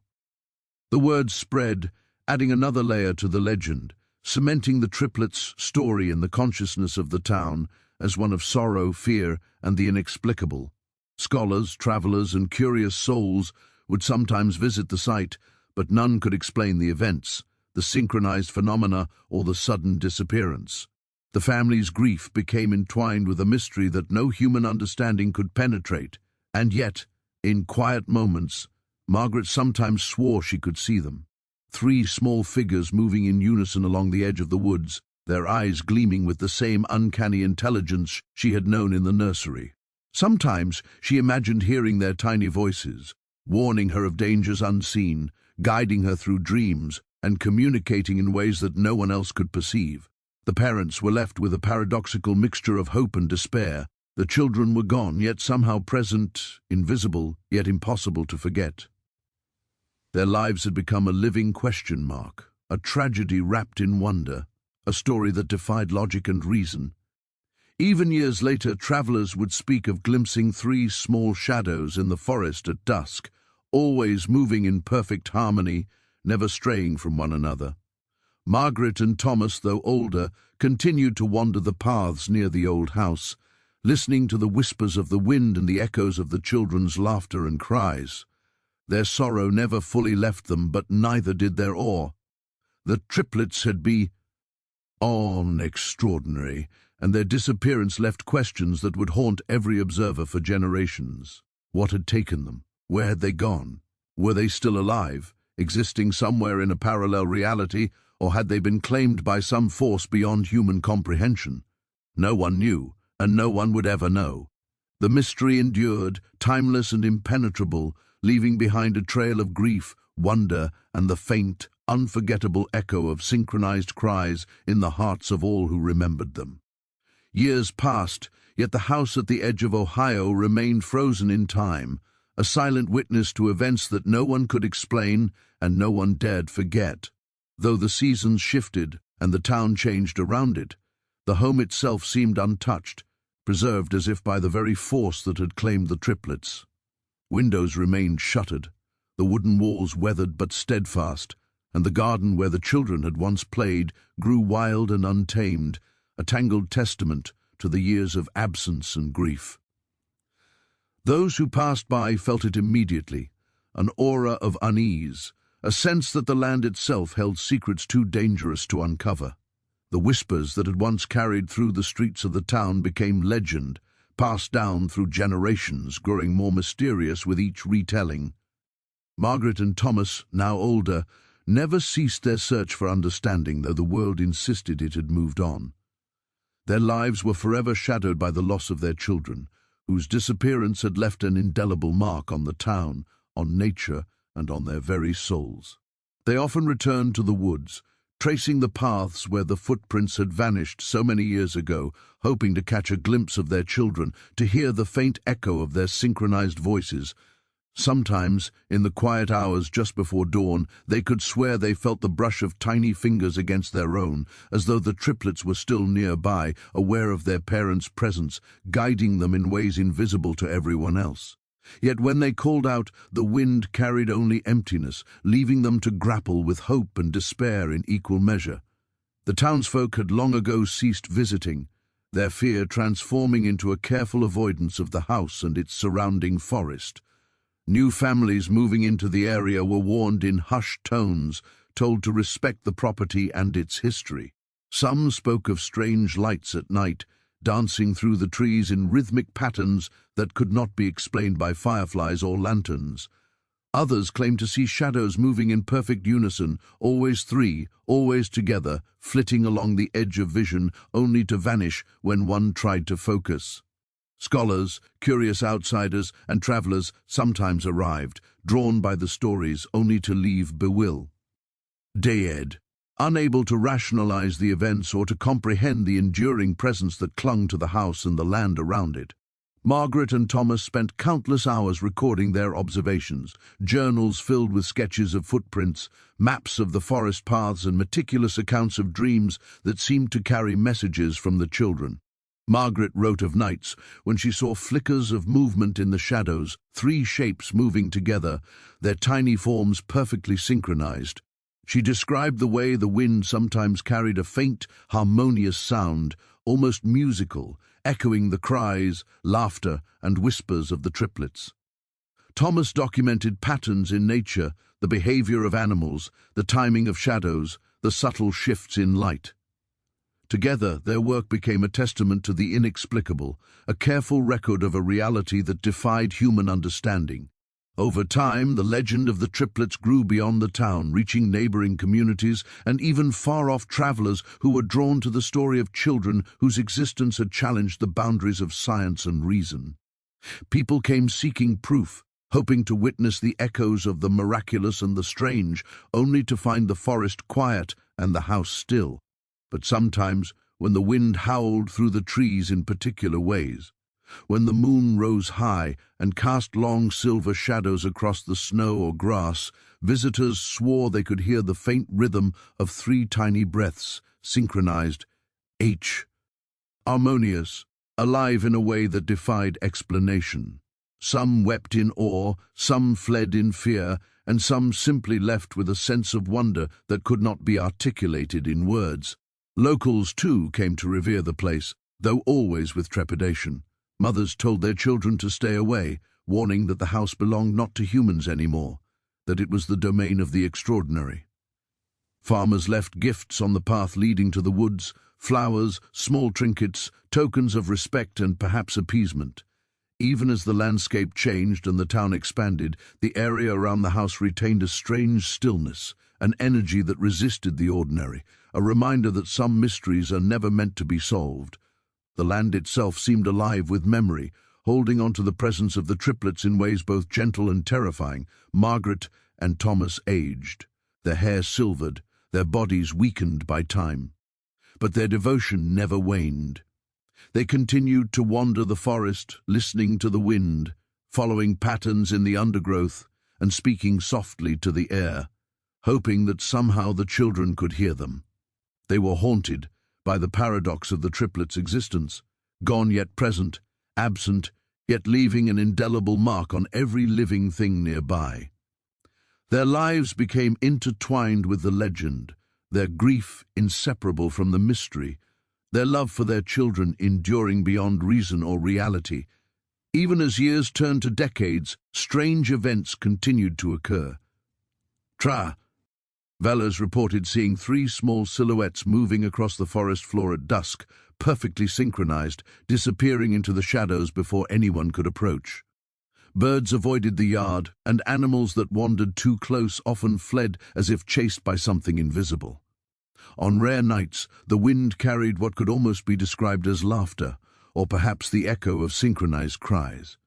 The words spread, adding another layer to the legend, cementing the triplets' story in the consciousness of the town as one of sorrow, fear, and the inexplicable. Scholars, travelers, and curious souls would sometimes visit the site, but none could explain the events, the synchronized phenomena, or the sudden disappearance. The family's grief became entwined with a mystery that no human understanding could penetrate. And yet, in quiet moments, Margaret sometimes swore she could see them. Three small figures moving in unison along the edge of the woods, their eyes gleaming with the same uncanny intelligence she had known in the nursery. Sometimes she imagined hearing their tiny voices, warning her of dangers unseen, guiding her through dreams, and communicating in ways that no one else could perceive. The parents were left with a paradoxical mixture of hope and despair. The children were gone, yet somehow present, invisible, yet impossible to forget. Their lives had become a living question mark, a tragedy wrapped in wonder, a story that defied logic and reason. Even years later, travelers would speak of glimpsing three small shadows in the forest at dusk, always moving in perfect harmony, never straying from one another. Margaret and Thomas, though older, continued to wander the paths near the old house, listening to the whispers of the wind and the echoes of the children's laughter and cries. Their sorrow never fully left them, but neither did their awe. The triplets had been extraordinary, and their disappearance left questions that would haunt every observer for generations. What had taken them? Where had they gone? Were they still alive? existing somewhere in a parallel reality, or had they been claimed by some force beyond human comprehension? No one knew, and no one would ever know. The mystery endured, timeless and impenetrable, leaving behind a trail of grief, wonder, and the faint, unforgettable echo of synchronized cries in the hearts of all who remembered them. Years passed, yet the house at the edge of Ohio remained frozen in time, a silent witness to events that no one could explain and no one dared forget. Though the seasons shifted and the town changed around it, the home itself seemed untouched, preserved as if by the very force that had claimed the triplets. Windows remained shuttered, the wooden walls weathered but steadfast, and the garden where the children had once played grew wild and untamed, a tangled testament to the years of absence and grief. Those who passed by felt it immediately, an aura of unease, a sense that the land itself held secrets too dangerous to uncover. The whispers that had once carried through the streets of the town became legend, passed down through generations, growing more mysterious with each retelling. Margaret and Thomas, now older, never ceased their search for understanding, though the world insisted it had moved on. Their lives were forever shadowed by the loss of their children, whose disappearance had left an indelible mark on the town, on nature, and on their very souls. They often returned to the woods, tracing the paths where the footprints had vanished so many years ago, hoping to catch a glimpse of their children, to hear the faint echo of their synchronized voices. Sometimes, in the quiet hours just before dawn, they could swear they felt the brush of tiny fingers against their own, as though the triplets were still nearby, aware of their parents' presence, guiding them in ways invisible to everyone else. Yet when they called out, the wind carried only emptiness, leaving them to grapple with hope and despair in equal measure. The townsfolk had long ago ceased visiting, their fear transforming into a careful avoidance of the house and its surrounding forest. New families moving into the area were warned in hushed tones, told to respect the property and its history. Some spoke of strange lights at night, dancing through the trees in rhythmic patterns that could not be explained by fireflies or lanterns. Others claimed to see shadows moving in perfect unison, always three, always together, flitting along the edge of vision, only to vanish when one tried to focus. Scholars, curious outsiders, and travelers sometimes arrived, drawn by the stories, only to leave bewildered. Unable to rationalize the events or to comprehend the enduring presence that clung to the house and the land around it. Margaret and Thomas spent countless hours recording their observations, journals filled with sketches of footprints, maps of the forest paths, and meticulous accounts of dreams that seemed to carry messages from the children. Margaret wrote of nights when she saw flickers of movement in the shadows, three shapes moving together, their tiny forms perfectly synchronized. She described the way the wind sometimes carried a faint, harmonious sound, almost musical, echoing the cries, laughter, and whispers of the triplets. Thomas documented patterns in nature, the behavior of animals, the timing of shadows, the subtle shifts in light. Together, their work became a testament to the inexplicable, a careful record of a reality that defied human understanding. Over time, the legend of the triplets grew beyond the town, reaching neighboring communities and even far-off travelers who were drawn to the story of children whose existence had challenged the boundaries of science and reason. People came seeking proof, hoping to witness the echoes of the miraculous and the strange, only to find the forest quiet and the house still. But sometimes, when the wind howled through the trees in particular ways, when the moon rose high and cast long silver shadows across the snow or grass, visitors swore they could hear the faint rhythm of three tiny breaths, synchronized, harmonious, alive in a way that defied explanation. Some wept in awe, some fled in fear, and some simply left with a sense of wonder that could not be articulated in words. Locals, too, came to revere the place, though always with trepidation. Mothers told their children to stay away, warning that the house belonged not to humans anymore, that it was the domain of the extraordinary. Farmers left gifts on the path leading to the woods, flowers, small trinkets, tokens of respect and perhaps appeasement. Even as the landscape changed and the town expanded, the area around the house retained a strange stillness, an energy that resisted the ordinary, a reminder that some mysteries are never meant to be solved. The land itself seemed alive with memory, holding on to the presence of the triplets in ways both gentle and terrifying. Margaret and Thomas aged, their hair silvered, their bodies weakened by time. But their devotion never waned. They continued to wander the forest, listening to the wind, following patterns in the undergrowth, and speaking softly to the air, hoping that somehow the children could hear them. They were haunted by the paradox of the triplets' existence, gone yet present, absent, yet leaving an indelible mark on every living thing nearby. Their lives became intertwined with the legend, their grief inseparable from the mystery, their love for their children enduring beyond reason or reality. Even as years turned to decades, strange events continued to occur. Travelers reported seeing 3 small silhouettes moving across the forest floor at dusk, perfectly synchronized, disappearing into the shadows before anyone could approach. Birds avoided the yard, and animals that wandered too close often fled as if chased by something invisible. On rare nights, the wind carried what could almost be described as laughter, or perhaps the echo of synchronized cries.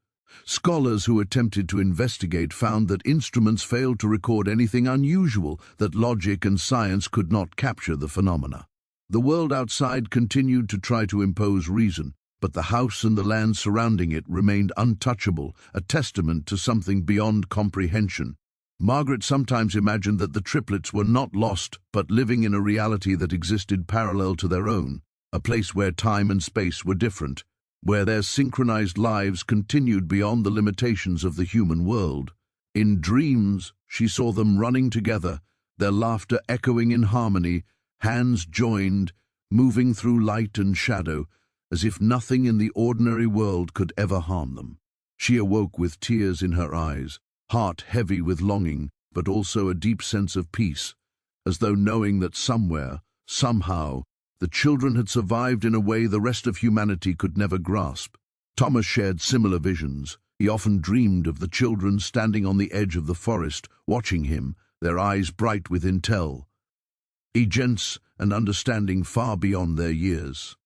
Scholars who attempted to investigate found that instruments failed to record anything unusual, that logic and science could not capture the phenomena. The world outside continued to try to impose reason, but the house and the land surrounding it remained untouchable, a testament to something beyond comprehension. Margaret sometimes imagined that the triplets were not lost, but living in a reality that existed parallel to their own, a place where time and space were different, where their synchronized lives continued beyond the limitations of the human world. In dreams, she saw them running together, their laughter echoing in harmony, hands joined, moving through light and shadow, as if nothing in the ordinary world could ever harm them. She awoke with tears in her eyes, heart heavy with longing, but also a deep sense of peace, as though knowing that somewhere, somehow, the children had survived in a way the rest of humanity could never grasp. Thomas shared similar visions. He often dreamed of the children standing on the edge of the forest, watching him, their eyes bright with intelligence and understanding far beyond their years.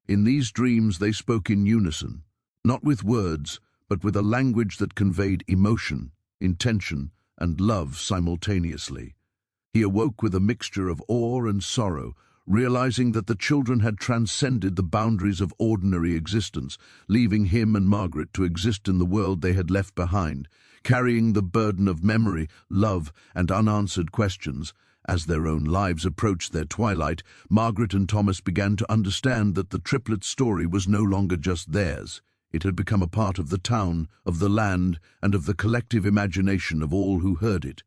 In these dreams they spoke in unison, not with words, but with a language that conveyed emotion, intention, and love simultaneously. He awoke with a mixture of awe and sorrow, realizing that the children had transcended the boundaries of ordinary existence, leaving him and Margaret to exist in the world they had left behind, carrying the burden of memory, love, and unanswered questions. As their own lives approached their twilight, Margaret and Thomas began to understand that the triplets' story was no longer just theirs. It had become a part of the town, of the land, and of the collective imagination of all who heard it.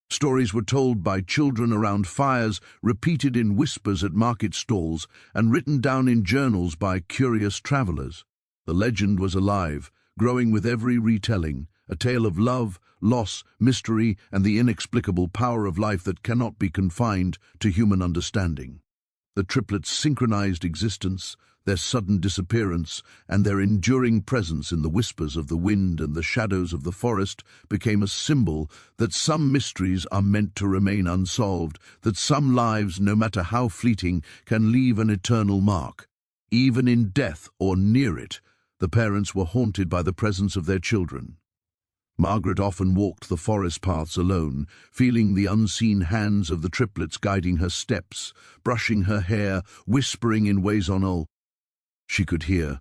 Stories were told by children around fires, repeated in whispers at market stalls, and written down in journals by curious travelers. The legend was alive, growing with every retelling, a tale of love, loss, mystery, and the inexplicable power of life that cannot be confined to human understanding. The triplets' synchronized existence, their sudden disappearance, and their enduring presence in the whispers of the wind and the shadows of the forest became a symbol that some mysteries are meant to remain unsolved, that some lives, no matter how fleeting, can leave an eternal mark. Even in death or near it, the parents were haunted by the presence of their children. Margaret often walked the forest paths alone, feeling the unseen hands of the triplets guiding her steps, brushing her hair, whispering in ways she could hear.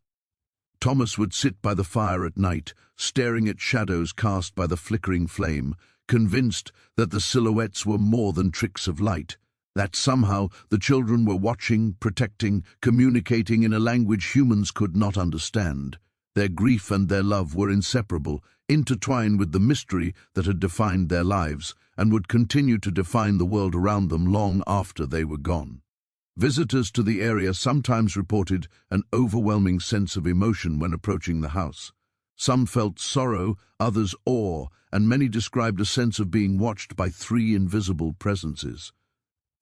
Thomas would sit by the fire at night, staring at shadows cast by the flickering flame, convinced that the silhouettes were more than tricks of light, that somehow the children were watching, protecting, communicating in a language humans could not understand. Their grief and their love were inseparable, intertwined with the mystery that had defined their lives and would continue to define the world around them long after they were gone. Visitors to the area sometimes reported an overwhelming sense of emotion when approaching the house. Some felt sorrow, others awe, and many described a sense of being watched by 3 invisible presences.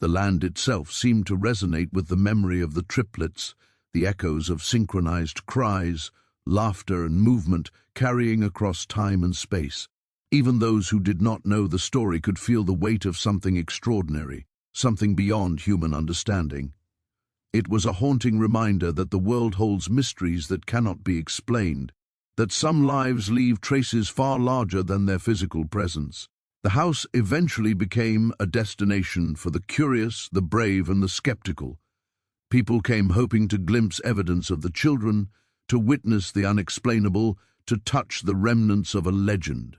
The land itself seemed to resonate with the memory of the triplets, the echoes of synchronized cries, laughter and movement carrying across time and space. Even those who did not know the story could feel the weight of something extraordinary, something beyond human understanding. It was a haunting reminder that the world holds mysteries that cannot be explained, that some lives leave traces far larger than their physical presence. The house eventually became a destination for the curious, the brave, and the skeptical. People came hoping to glimpse evidence of the children, to witness the unexplainable, to touch the remnants of a legend.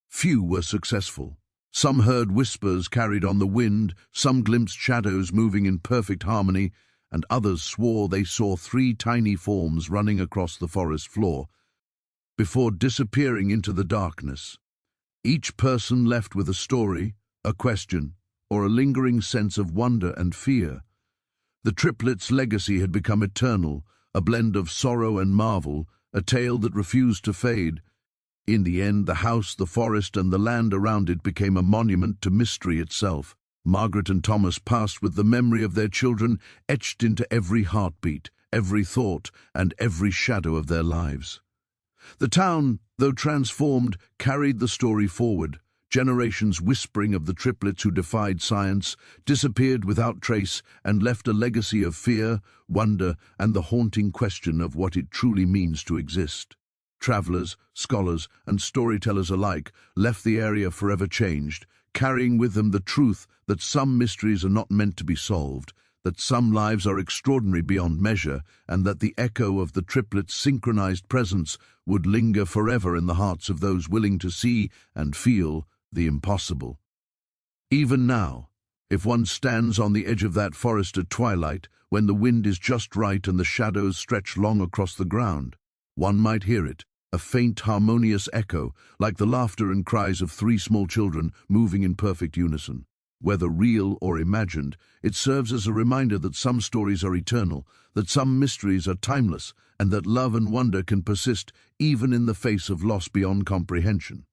Few were successful. Some heard whispers carried on the wind, some glimpsed shadows moving in perfect harmony, and others swore they saw 3 tiny forms running across the forest floor, before disappearing into the darkness. Each person left with a story, a question, or a lingering sense of wonder and fear. The triplets' legacy had become eternal, a blend of sorrow and marvel, a tale that refused to fade. In the end, the house, the forest, and the land around it became a monument to mystery itself. Margaret and Thomas passed with the memory of their children etched into every heartbeat, every thought, and every shadow of their lives. The town, though transformed, carried the story forward. Generations whispering of the triplets who defied science, disappeared without trace, and left a legacy of fear, wonder, and the haunting question of what it truly means to exist. Travelers, scholars, and storytellers alike left the area forever changed, carrying with them the truth that some mysteries are not meant to be solved, that some lives are extraordinary beyond measure, and that the echo of the triplets' synchronized presence would linger forever in the hearts of those willing to see and feel the impossible. Even now, if one stands on the edge of that forest at twilight, when the wind is just right and the shadows stretch long across the ground, one might hear it, a faint harmonious echo, like the laughter and cries of 3 small children moving in perfect unison. Whether real or imagined, it serves as a reminder that some stories are eternal, that some mysteries are timeless, and that love and wonder can persist even in the face of loss beyond comprehension.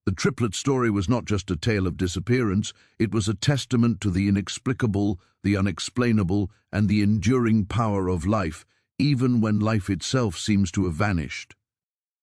The triplet story was not just a tale of disappearance, it was a testament to the inexplicable, the unexplainable, and the enduring power of life, even when life itself seems to have vanished.